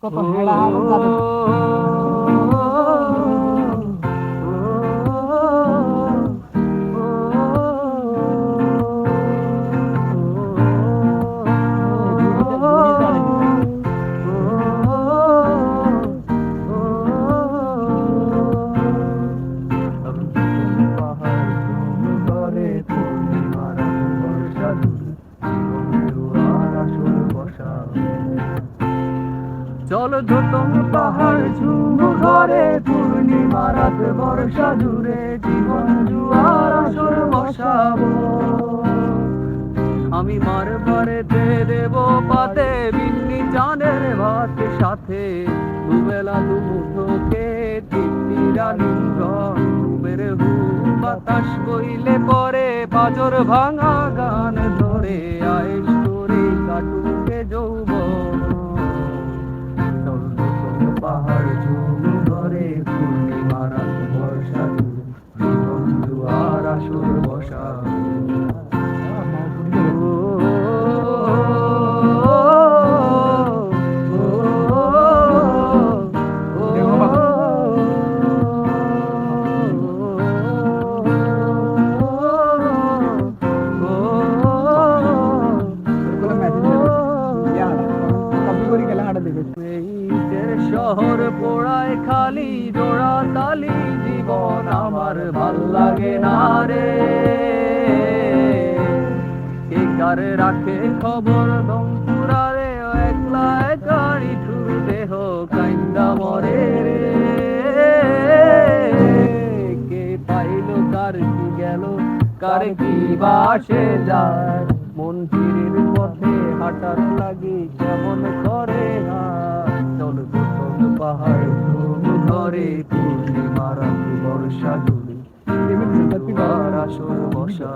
কত হেড়া হারুন যাদের চল ধুতম পাহাড় ঝুম ঘরে পূর্ণিমা রাত বর্ষা জুড়ে জীবন জুয়ার আসর বসাবো। আমি মার বাড়িতে দেব পাতে বিন্নি চাঁদের ভাত সাথে দুবেলা দুমুঠোকে তিতিরা লিঙ্গন ডুবের হু বাতাস বইলে পরে পাজর ভাঙা গান ধরে আয়েশ করে কাটুকে যৌবন। পাহাড় ঝুম ঘরে পূর্ণিমা রাত বর্ষা জুড়ে জীবন জুয়ার আসর বসাবো। শহর পোড়ায় খালি জোড়া তালি জীবন আমার ভাল লাগে না রে। কে কার রাখে খবর দমপুরারে একলা একারি ঠুর দেহ কাইন্দা মরে রে। কে পাইল কার কি গেল কার কি বাসে যায় মন ফিরির পথে হাঁটার লাগি কেমন করে চল ধুতম পাহাড় ঝুম ঘরে পূর্ণিমা রাত বর্ষা জুড়ে আসর বসা।